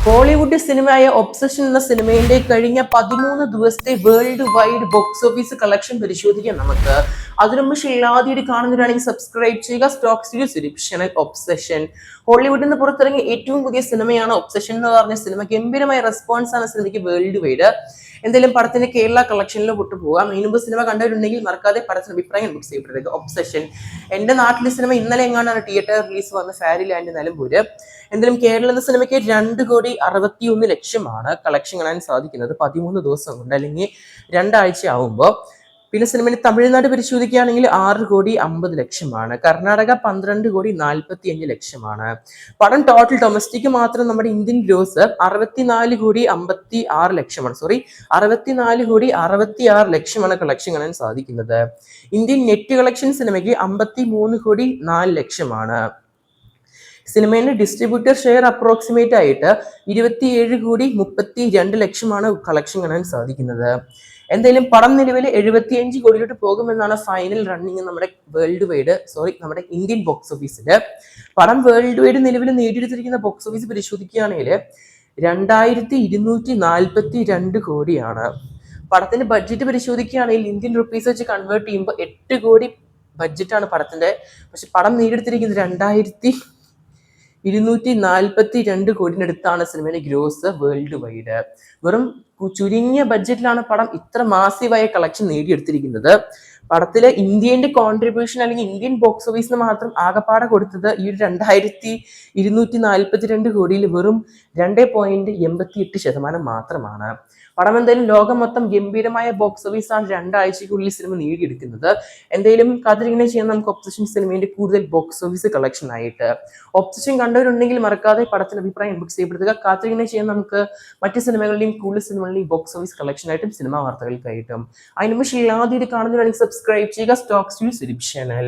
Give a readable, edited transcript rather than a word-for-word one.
Hollywood സിനിമയായ obsession എന്ന സിനിമയുടെ കഴിഞ്ഞ 13 ദിവസത്തെ world wide box office collection പരിശോധിക്കാം നമുക്ക്. അതിനു മുമ്പ് ഷെയ്ലാദിയുടെ കാണുന്നവരാണെങ്കിൽ സബ്സ്ക്രൈബ് ചെയ്യുക. Stock series channel obsession. ഹോളിവുഡിൽ നിന്ന് പുറത്തിറങ്ങിയ ഏറ്റവും പുതിയ സിനിമയാണ് ഒബ്സഷൻ എന്ന് പറഞ്ഞ സിനിമ. ഗംഭീരമായ റെസ്പോൺസ് ആണ് സിനിമയ്ക്ക് വേൾഡ് വൈഡ്. എന്തായാലും പടത്തിന്റെ കേരള കളക്ഷനിൽ വിട്ടുപോകാം. ഇതിനു മുമ്പ് സിനിമ കണ്ടവരുണ്ടെങ്കിൽ മറക്കാതെ പടത്തിന് അഭിപ്രായം ബുക്ക് ചെയ്യപ്പെടുക. ഒബ്സഷൻ. എന്റെ നാട്ടിലെ സിനിമ ഇന്നലെ എങ്ങാണ്ടാണ് തിയേറ്റർ റിലീസ് വന്ന ഫാരി ലാൻഡ് നിലമ്പൂര്. എന്തായാലും കേരള എന്ന സിനിമയ്ക്ക് 2,61,00,000 കളക്ഷൻ കാണാൻ സാധിക്കുന്നത് 13 ദിവസം കൊണ്ട്, അല്ലെങ്കിൽ 2 ആഴ്ച ആവുമ്പോൾ. പിന്നെ സിനിമയിൽ തമിഴ്നാട് പരിശോധിക്കുകയാണെങ്കിൽ 6,50,00,000, കർണാടക 12,45,00,000. പടം ടോട്ടൽ ഡൊമസ്റ്റിക് മാത്രം നമ്മുടെ ഇന്ത്യൻ ഗ്രോസ് 64,56,00,000. 64,66,00,000 കളക്ഷൻ കാണാൻ സാധിക്കുന്നത്. ഇന്ത്യൻ നെറ്റ് കളക്ഷൻ സിനിമയ്ക്ക് 53,04,00,000. സിനിമയുടെ ഡിസ്ട്രിബ്യൂട്ടർ ഷെയർ അപ്രോക്സിമേറ്റ് ആയിട്ട് 27,32,00,000 കളക്ഷൻ കാണാൻ സാധിക്കുന്നത്. എന്തായാലും പടം നിലവിൽ 75 കോടിയിലോട്ട് പോകുമെന്നാണ് ഫൈനൽ റണ്ണിങ് നമ്മുടെ ഇന്ത്യൻ ബോക്സ് ഓഫീസിൽ. പടം വേൾഡ് വൈഡ് നിലവിൽ നേടിയെടുത്തിരിക്കുന്ന ബോക്സ് ഓഫീസ് പരിശോധിക്കുകയാണെങ്കിൽ 2,242 കോടിയാണ്. പടത്തിന്റെ ബഡ്ജറ്റ് പരിശോധിക്കുകയാണെങ്കിൽ ഇന്ത്യൻ റുപ്പീസ് വെച്ച് കൺവേർട്ട് ചെയ്യുമ്പോൾ 8 കോടി ബഡ്ജറ്റാണ് പടത്തിന്റെ. പക്ഷെ പടം നേടിയെടുത്തിരിക്കുന്നത് 2,242 കോടിനടുത്താണ് സിനിമയുടെ ഗ്രോസ് വേൾഡ് വൈഡ്. വെറും ചുരുങ്ങിയ ബഡ്ജറ്റിലാണ് പടം ഇത്ര മാസീവായ കളക്ഷൻ നേടിയെടുത്തിരിക്കുന്നത്. പടത്തിലെ ഇന്ത്യന്റെ കോൺട്രിബ്യൂഷൻ അല്ലെങ്കിൽ ഇന്ത്യൻ ബോക്സ് ഓഫീസിന് മാത്രം ആകപ്പാടെ കൊടുത്തത് ഈ 2,242 കോടിയിൽ വെറും 2.88% മാത്രമാണ്. പടം എന്തായാലും ലോകം മൊത്തം ഗംഭീരമായ ബോക്സ് ഓഫീസാണ് 2 ആഴ്ചയ്ക്കുള്ളിൽ സിനിമ നേടിയെടുക്കുന്നത്. എന്തായാലും കാത്തിരിങ്ങനെ ചെയ്യാൻ നമുക്ക് ഒബ്സഷൻ സിനിമയുടെ കൂടുതൽ ബോക്സ് ഓഫീസ് കളക്ഷൻ ആയിട്ട്. ഒബ്സഷൻ കണ്ടവരുണ്ടെങ്കിൽ മറക്കാതെ പടത്തിന് അഭിപ്രായം ഇൻബോക്സ് ചെയ്യപ്പെടുത്തുക. കാത്തിരിങ്ങനെ ചെയ്യാൻ നമുക്ക് മറ്റ് സിനിമകളുടെയും കൂടുതൽ സിനിമകളുടെയും ബോക്സ് ഓഫീസ് കളക്ഷൻ ആയിട്ടും സിനിമാ വാർത്തകൾക്കായിട്ടും. അതിന് മുമ്പ് ഷെയ്ലാദിയുടെ കാണുന്നവരാണെങ്കിൽ സബ്സ്ക്രൈബ് ചെയ്യുക. Stock series channel.